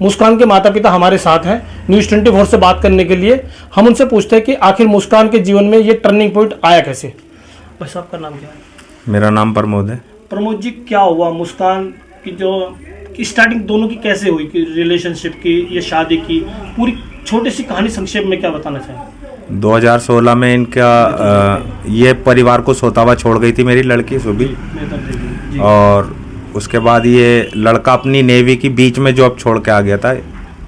मुस्कान के माता पिता हमारे साथ हैं न्यूज़ 24 से बात करने के लिए। हम उनसे पूछते हैं कि आखिर मुस्कान के जीवन में ये टर्निंग पॉइंट आया कैसे। बस आपका नाम क्या है? मेरा नाम प्रमोद है। प्रमोद जी, क्या हुआ मुस्कान की जो स्टार्टिंग दोनों की कैसे हुई कि रिलेशनशिप की या शादी की, पूरी छोटी सी कहानी संक्षेप में क्या बताना चाहें? 2016 में इनका ये परिवार को सोता हुआ छोड़ गई थी मेरी लड़की सुबी, और उसके बाद ये लड़का अपनी नेवी की बीच में जॉब छोड़ के आ गया था,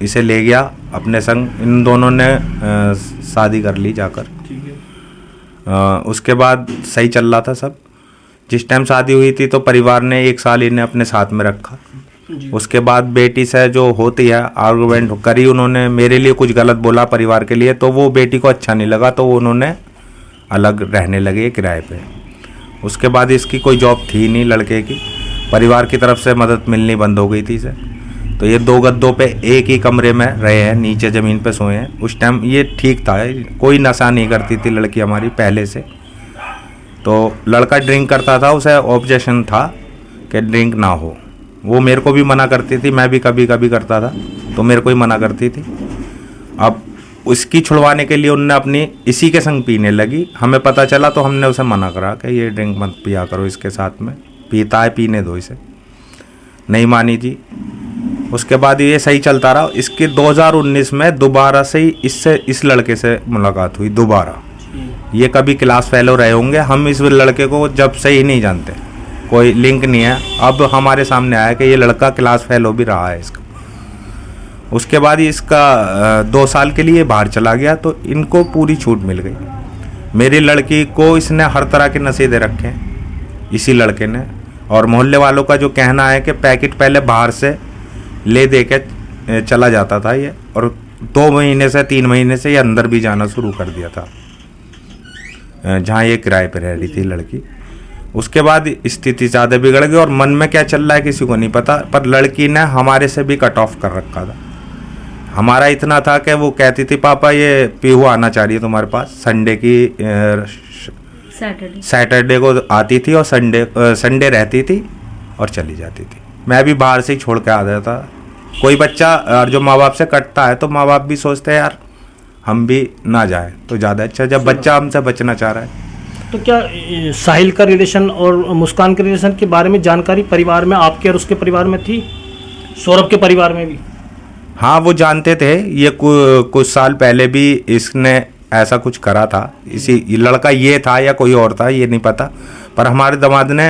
इसे ले गया अपने संग। इन दोनों ने शादी कर ली जाकर। उसके बाद सही चल रहा था सब। जिस टाइम शादी हुई थी तो परिवार ने 1 साल इन्हें अपने साथ में रखा। उसके बाद बेटी से जो होती है आर्गुमेंट करी उन्होंने, मेरे लिए कुछ गलत बोला परिवार के लिए, तो वो बेटी को अच्छा नहीं लगा, तो उन्होंने अलग रहने लगे किराए पे। उसके बाद इसकी कोई जॉब थी नहीं लड़के की, परिवार की तरफ से मदद मिलनी बंद हो गई थी इसे। तो ये 2 गद्दों पे एक ही कमरे में रहे हैं, नीचे ज़मीन पे सोए हैं। उस टाइम ये ठीक था, कोई नशा नहीं करती थी लड़की हमारी पहले से। तो लड़का ड्रिंक करता था, उसे ऑब्जेक्शन था कि ड्रिंक ना हो। वो मेरे को भी मना करती थी, मैं भी कभी कभी करता था तो मेरे को ही मना करती थी। अब उसकी छुड़वाने के लिए उनने अपनी इसी के संग पीने लगी। हमें पता चला तो हमने उसे मना करा कि ये ड्रिंक मत पिया करो इसके साथ में, पीता है पीने दो इसे। नहीं मानी जी। उसके बाद ये सही चलता रहा। इसके 2019 में दोबारा से ही इस लड़के से मुलाकात हुई दोबारा। ये कभी क्लास फेलो रहे होंगे, हम इस लड़के को जब से ही नहीं जानते, कोई लिंक नहीं है। अब हमारे सामने आया कि ये लड़का क्लास फेलो भी रहा है इसका। उसके बाद इसका 2 साल के लिए बाहर चला गया, तो इनको पूरी छूट मिल गई। मेरी लड़की को इसने हर तरह के नशे दे रखे हैं इसी लड़के ने। और मोहल्ले वालों का जो कहना है कि पैकेट पहले बाहर से ले दे के चला जाता था ये, और 2 महीने से 3 महीने से ये अंदर भी जाना शुरू कर दिया था जहाँ ये किराए पे रह रही थी लड़की। उसके बाद स्थिति ज़्यादा बिगड़ गई, और मन में क्या चल रहा है किसी को नहीं पता, पर लड़की ने हमारे से भी कट ऑफ कर रखा था। हमारा इतना था कि वो कहती थी पापा ये पीहू आना चाहिए तुम्हारे पास, संडे की सैटरडे को आती थी और संडे रहती थी और चली जाती थी। मैं भी बाहर से ही छोड़ के आ जाता। कोई बच्चा और जो माँ बाप से कटता है तो माँ बाप भी सोचते हैं यार हम भी ना जाए तो ज़्यादा अच्छा, जब बच्चा हमसे बचना चाह रहा है। तो क्या साहिल का रिलेशन और मुस्कान के रिलेशन के बारे में जानकारी परिवार में आपके और उसके परिवार में थी? सौरभ के परिवार में भी? हाँ, वो जानते थे। ये कुछ साल पहले भी इसने ऐसा कुछ करा था। ये लड़का ये था या कोई और था ये नहीं पता, पर हमारे दामाद ने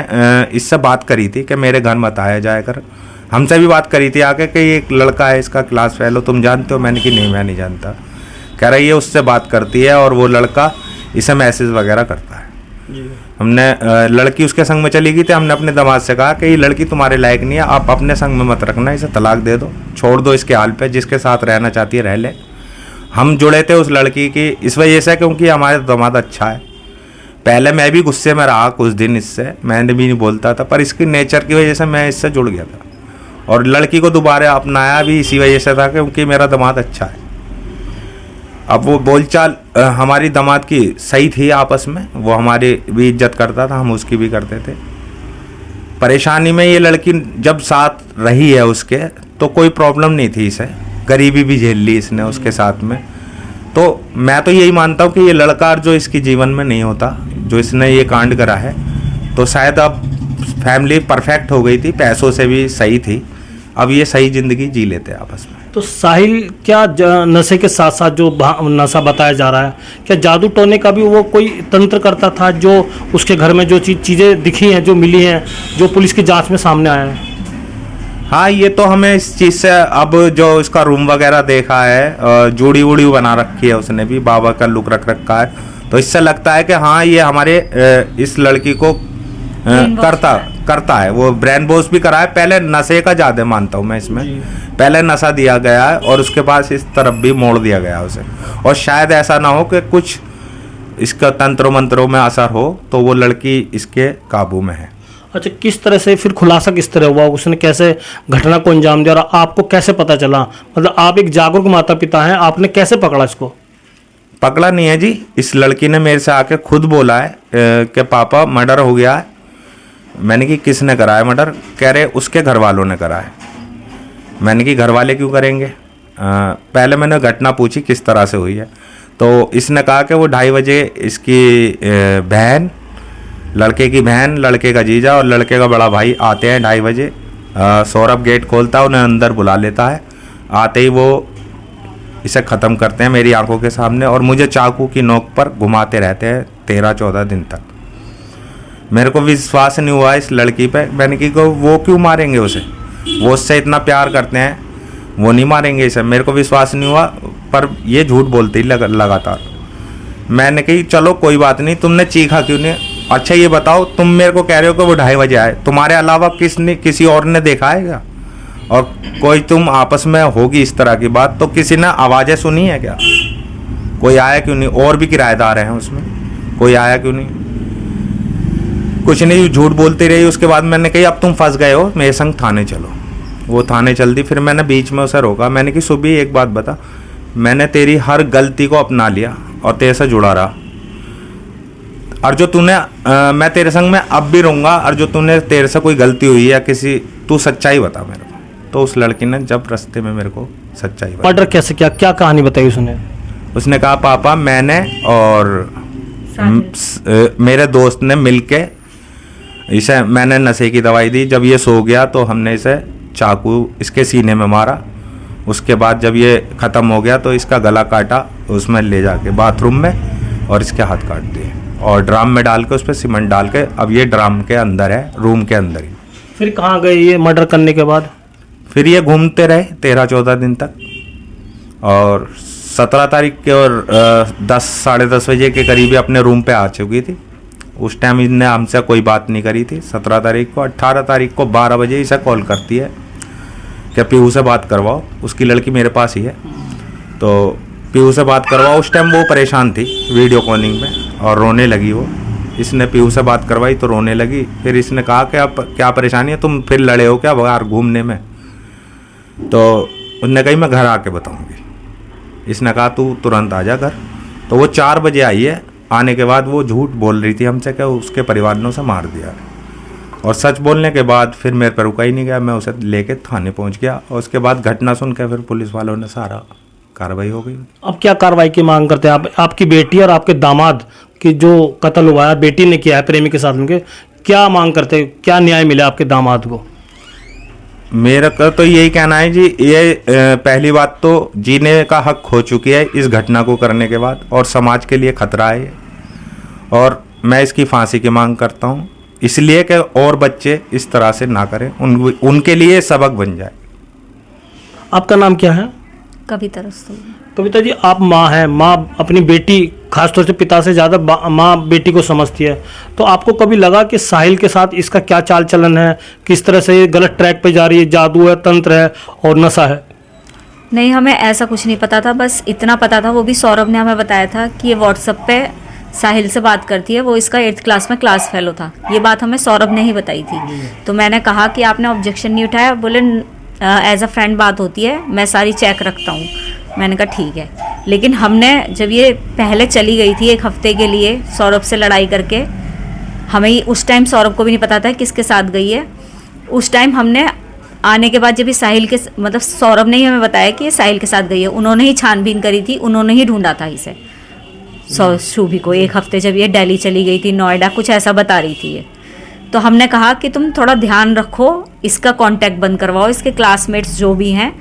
इससे बात करी थी कि मेरे घर मत आया जाया कर। हमसे भी बात करी थी आके कि ये लड़का है इसका क्लास फेलो, तुम जानते हो? मैंने कि नहीं मैं नहीं जानता। कह रहा ये उससे बात करती है और वो लड़का इसे मैसेज वगैरह करता है। हमने लड़की उसके संग में चली गई थी। हमने अपने दामाद से कहा कि ये लड़की तुम्हारे लायक नहीं है, आप अपने संग में मत रखना, इसे तलाक दे दो, छोड़ दो इसके हाल पे, जिसके साथ रहना चाहती है रह ले। हम जुड़े थे उस लड़की की इस वजह से क्योंकि हमारे दामाद अच्छा है। पहले मैं भी गुस्से में रहा कुछ दिन इससे, मैंने भी नहीं बोलता था, पर इसकी नेचर की वजह से मैं इससे जुड़ गया था। और लड़की को दोबारा अपनाया भी इसी वजह से था क्योंकि मेरा दामाद अच्छा है। अब वो बोलचाल हमारी दामाद की सही थी आपस में, वो हमारी भी इज्जत करता था, हम उसकी भी करते थे। परेशानी में ये लड़की जब साथ रही है उसके तो कोई प्रॉब्लम नहीं थी इसे, गरीबी भी झेल ली इसने उसके साथ में। तो मैं तो यही मानता हूँ कि ये लड़का जो इसके जीवन में नहीं होता, जो इसने ये कांड करा है, तो शायद अब फैमिली परफेक्ट हो गई थी, पैसों से भी सही थी, अब ये सही ज़िंदगी जी लेते आपस में। तो साहिल क्या नशे के साथ साथ जो नशा बताया जा रहा है, क्या जादू टोने का भी वो कोई तंत्र करता था? जो उसके घर में जो चीज़ें दिखी हैं, जो मिली हैं, जो पुलिस की जांच में सामने आया है? हाँ, ये तो हमें इस चीज़ से, अब जो इसका रूम वगैरह देखा है, जूड़ी वूड़ी बना रखी है उसने भी, बाबा का लुक रख रखा है, तो इससे लगता है कि हाँ ये हमारे इस लड़की को करता है। वो ब्रेन वॉश भी करा है। पहले नशे का ज़्यादा मानता हूँ मैं इसमें, पहले नशा दिया गया है और उसके बाद इस तरफ भी मोड़ दिया गया उसे। और शायद ऐसा ना हो कि कुछ इसका तंत्रों मंत्रों में असर हो, तो वो लड़की इसके काबू में है। अच्छा, किस तरह से फिर खुलासा किस तरह हुआ, उसने कैसे घटना को अंजाम दिया और आपको कैसे पता चला? मतलब आप एक जागरूक माता पिता हैं, आपने कैसे पकड़ा इसको? पकड़ा नहीं है जी, इस लड़की ने मेरे से आके खुद बोला है कि पापा मर्डर हो गया है। मैंने कि किसने करा है मर्डर? कह रहे उसके घर वालों ने करा है। मैंने कि घर वाले क्यों करेंगे। पहले मैंने घटना पूछी किस तरह से हुई है, तो इसने कहा कि वो 2:30 बजे इसकी बहन, लड़के की बहन, लड़के का जीजा और लड़के का बड़ा भाई आते हैं 2:30 बजे। सौरभ गेट खोलता है, उन्हें अंदर बुला लेता है। आते ही वो इसे ख़त्म करते हैं मेरी आंखों के सामने और मुझे चाकू की नोक पर घुमाते रहते हैं 13-14 दिन तक। मेरे को विश्वास नहीं हुआ इस लड़की पे। मैंने कहा वो क्यों मारेंगे उसे, वो उससे इतना प्यार करते हैं, वो नहीं मारेंगे इसे। मेरे को विश्वास नहीं हुआ, पर ये झूठ बोलते ही लगातार। मैंने कही चलो कोई बात नहीं, तुमने चीखा क्यों नहीं। अच्छा ये बताओ, तुम मेरे को कह रहे हो कि वो 2:30 बजे आए, तुम्हारे अलावा किसी और ने देखा है क्या? और कोई तुम आपस में होगी इस तरह की बात, तो किसी ने आवाज़ें सुनी है क्या? कोई आया क्यों नहीं? और भी किराएदार हैं उसमें, कोई आया क्यों नहीं? कुछ नहीं, झूठ बोलती रही। उसके बाद मैंने कही अब तुम फंस गए हो, मेरे संग थाने चलो। वो थाने चल दी। फिर मैंने बीच में उसे रोका। मैंने कि सुबह एक बात बता, मैंने तेरी हर गलती को अपना लिया और तेरे से जुड़ा रहा, और जो तूने मैं तेरे संग में अब भी रहूँगा, और जो तेरे से कोई गलती हुई या तू सच्चाई बता मेरे को। तो उस लड़की ने जब रास्ते में मेरे को सच्चाई बताई। मर्डर कैसे किया, क्या कहानी बताई उसने? उसने कहा पापा मैंने और मेरे दोस्त ने मिलके इसे, मैंने नशे की दवाई दी। जब ये सो गया तो हमने इसे चाकू इसके सीने में मारा। उसके बाद जब ये ख़त्म हो गया तो इसका गला काटा, उसमें ले जाके बाथरूम में, और इसके हाथ काट दिए और ड्राम में डाल के उस पर सीमेंट डाल के, अब ये ड्राम के अंदर है, रूम के अंदर ही। फिर कहाँ गए ये मर्डर करने के बाद? फिर ये घूमते रहे 13-14 दिन तक, और 17 तारीख के और 10-साढ़े 10 बजे के करीब अपने रूम पे आ चुकी थी। उस टाइम इनने हमसे कोई बात नहीं करी थी। 17 तारीख को, 18 तारीख को 12 बजे इसे कॉल करती है कि पीहू से बात करवाओ। उसकी लड़की मेरे पास ही है, तो पीहू से बात करवाओ। उस टाइम वो परेशान थी वीडियो कॉलिंग में और रोने लगी वो। इसने पीहू से बात करवाई तो रोने लगी। फिर इसने कहा कि अब क्या परेशानी है, तुम फिर लड़े हो क्या बाहर घूमने में? तो उसने कही मैं घर आके बताऊंगी। इसने कहा तू तुरंत आ जा घर। तो वो 4 बजे आई है। आने के बाद वो झूठ बोल रही थी हमसे कि उसके परिवार ने उसे मार दिया, और सच बोलने के बाद फिर मेरे पर रुका ही नहीं गया। मैं उसे लेके थाने पहुंच गया, और उसके बाद घटना सुन के फिर पुलिस वालों ने सारा कार्रवाई हो गई। अब क्या कार्रवाई की मांग करते हैं आप? आपकी बेटी और आपके दामाद की जो कत्ल हुआ है, बेटी ने किया है प्रेमी के साथ मिलकर, क्या मांग करते हैं? क्या न्याय मिला आपके दामाद को? मेरा तो यही कहना है जी, ये पहली बात तो जीने का हक खो चुकी है इस घटना को करने के बाद, और समाज के लिए खतरा है ये। और मैं इसकी फांसी की मांग करता हूँ, इसलिए कि और बच्चे इस तरह से ना करें, उनके लिए सबक बन जाए। आपका नाम क्या है? कविता रस्तोगी। कविता जी, आप माँ हैं, माँ अपनी बेटी, खासतौर से पिता से ज़्यादा माँ बेटी को समझती है, तो आपको कभी लगा कि साहिल के साथ इसका क्या चाल चलन है, किस तरह से ये गलत ट्रैक पे जा रही है, जादू है, तंत्र है और नशा है? नहीं, हमें ऐसा कुछ नहीं पता था। बस इतना पता था, वो भी सौरभ ने हमें बताया था कि ये व्हाट्सएप पे साहिल से बात करती है। वो इसका 8th क्लास में क्लास फेलो था। ये बात हमें सौरभ ने ही बताई थी। तो मैंने कहा कि आपने ऑब्जेक्शन नहीं उठाया। बोले एज अ फ्रेंड बात होती है, मैं सारी चेक रखता हूँ। मैंने कहा ठीक है। लेकिन हमने जब ये पहले चली गई थी 1 हफ्ते के लिए सौरभ से लड़ाई करके, हमें उस टाइम सौरभ को भी नहीं पता था किसके साथ गई है। उस टाइम हमने आने के बाद जब ये साहिल के, मतलब सौरभ ने ही हमें बताया कि ये साहिल के साथ गई है। उन्होंने ही छानबीन करी थी, उन्होंने ही ढूंढा था इसे, शूभी को। 1 हफ्ते जब ये दिल्ली चली गई थी, नोएडा, कुछ ऐसा बता रही थी ये। तो हमने कहा कि तुम थोड़ा ध्यान रखो, इसका कांटेक्ट बंद करवाओ, इसके क्लासमेट्स जो भी हैं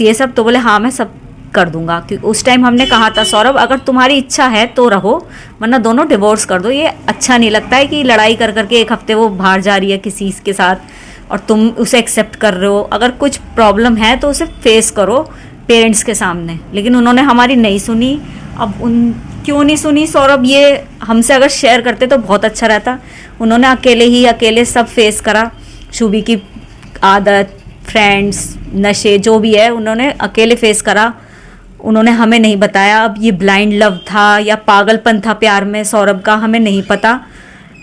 ये सब। तो बोले हाँ मैं सब कर दूंगा। क्योंकि उस टाइम हमने कहा था सौरभ अगर तुम्हारी इच्छा है तो रहो, वरना दोनों डिवोर्स कर दो। ये अच्छा नहीं लगता है कि लड़ाई कर करके 1 हफ्ते वो बाहर जा रही है किसी के साथ और तुम उसे एक्सेप्ट कर रहे हो। अगर कुछ प्रॉब्लम है तो उसे फेस करो पेरेंट्स के सामने। लेकिन उन्होंने हमारी नहीं सुनी। अब क्यों नहीं सुनी सौरभ, ये हमसे अगर शेयर करते तो बहुत अच्छा रहता। उन्होंने अकेले सब फेस करा। शुभी की आदत, फ्रेंड्स, नशे जो भी है उन्होंने अकेले फेस करा। उन्होंने हमें नहीं बताया। अब ये ब्लाइंड लव था या पागलपन था प्यार में सौरभ का, हमें नहीं पता।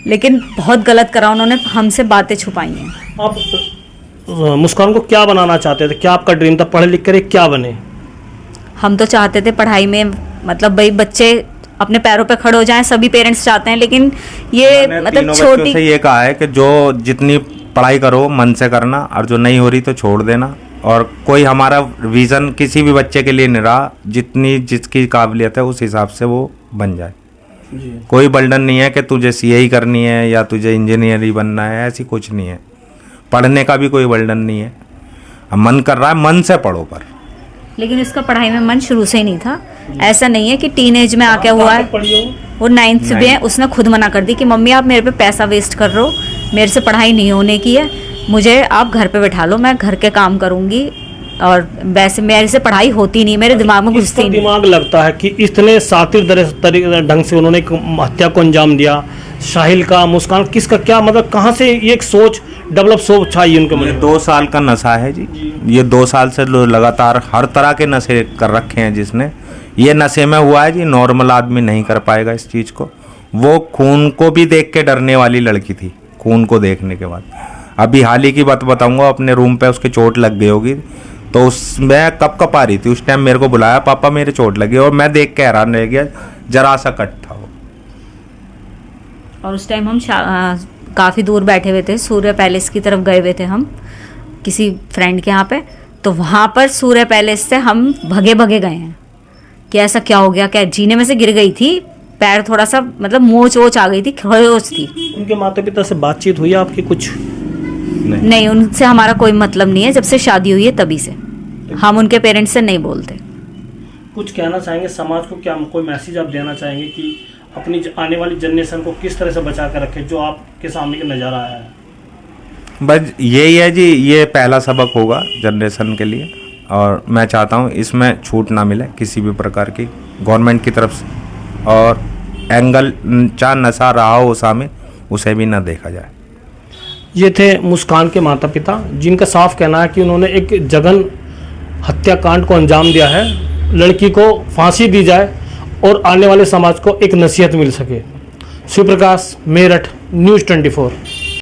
लेकिन बहुत गलत करा उन्होंने, हमसे बातें छुपाई हैं। आप मुस्कान को क्या बनाना चाहते थे? क्या आपका ड्रीम था? पढ़े लिख कर क्या बने? हम तो चाहते थे पढ़ाई में, मतलब भाई बच्चे अपने पैरों पे खड़े हो जाएं, सभी पेरेंट्स चाहते हैं। लेकिन ये मतलब छोटी से ये कहा है कि जो जितनी पढ़ाई करो मन से करना, और जो नहीं हो रही तो छोड़ देना। और कोई हमारा विज़न किसी भी बच्चे के लिए नहीं रहा, जितनी जिसकी काबिलियत है उस हिसाब से वो बन जाए। कोई बर्डन नहीं है कि तुझे सीए ही करनी है या तुझे इंजीनियर ही बनना है, ऐसी कुछ नहीं है। पढ़ने का भी कोई बर्डन नहीं है। अब मन कर रहा है, मन से पढ़ो पर। लेकिन उसका पढ़ाई में मन शुरू से ही नहीं था। ऐसा नहीं है कि टीनेज में आके हुआ है। वो 9th में है, उसने खुद मना कर दी कि मम्मी आप मेरे पे पैसा वेस्ट कर रहे हो, मेरे से पढ़ाई नहीं होने की है, मुझे आप घर पे बैठा लो, मैं घर के काम करूंगी। और वैसे मेरे से पढ़ाई होती नहीं, मेरे दिमाग में घुसती नहीं। दिमाग लगता है कि इतने सातिर ढंग से उन्होंने एक हत्या को अंजाम दिया। साहिल का, मुस्कान, किसका क्या मतलब, कहाँ से ये एक सोच डेवलप सोच आई उनके मन ये में? 2 साल का नशा है जी। ये 2 साल से लगातार हर तरह के नशे कर रखे हैं जिसने। ये नशे में हुआ है जी, नॉर्मल आदमी नहीं कर पाएगा इस चीज़ को। वो खून को भी देख के डरने वाली लड़की थी। खून को देखने के बाद अभी हाल ही की बात बताऊंगा, अपने रूम पे उसके चोट लग गई होगी, तो उसमें कप आ रही थी। उस टाइम मेरे को बुलाया, पापा मेरे चोट लगी, और मैं देख के हैरान रह गया, जरा सा कट था वो। और उस टाइम हम काफ़ी दूर बैठे हुए थे, सूर्य पैलेस की तरफ गए हुए थे हम किसी फ्रेंड के यहाँ पे। तो वहाँ पर सूर्य पैलेस से हम भगे गए हैं कि ऐसा क्या हो गया, क्या जीने में से गिर गई थी, पैर थोड़ा सा मतलब मोच वोच आ गई थी, खरोच थी। उनके माता पिता से बातचीत हुई आपकी कुछ? नहीं, उनसे हमारा कोई मतलब नहीं है। जब से शादी हुई है तभी से हम उनके पेरेंट्स से नहीं बोलते। कुछ कहना चाहेंगे समाज को, क्या कोई मैसेज आप देना चाहेंगे कि अपनी आने वाली जनरेशन को किस तरह से बचा कर रखे, जो आपके सामने का नज़ारा आया है? बस यही है जी, ये पहला सबक होगा जनरेशन के लिए, और मैं चाहता हूँ इसमें छूट ना मिले किसी भी प्रकार की गवर्नमेंट की तरफ से, और एंगल चाहे नशा रहा हो शामिल, उसे भी ना देखा जाए। ये थे मुस्कान के माता पिता, जिनका साफ कहना है कि उन्होंने एक जघन हत्याकांड को अंजाम दिया है। लड़की को फांसी दी जाए और आने वाले समाज को एक नसीहत मिल सके। शिवप्रकाश, मेरठ, न्यूज़ 24।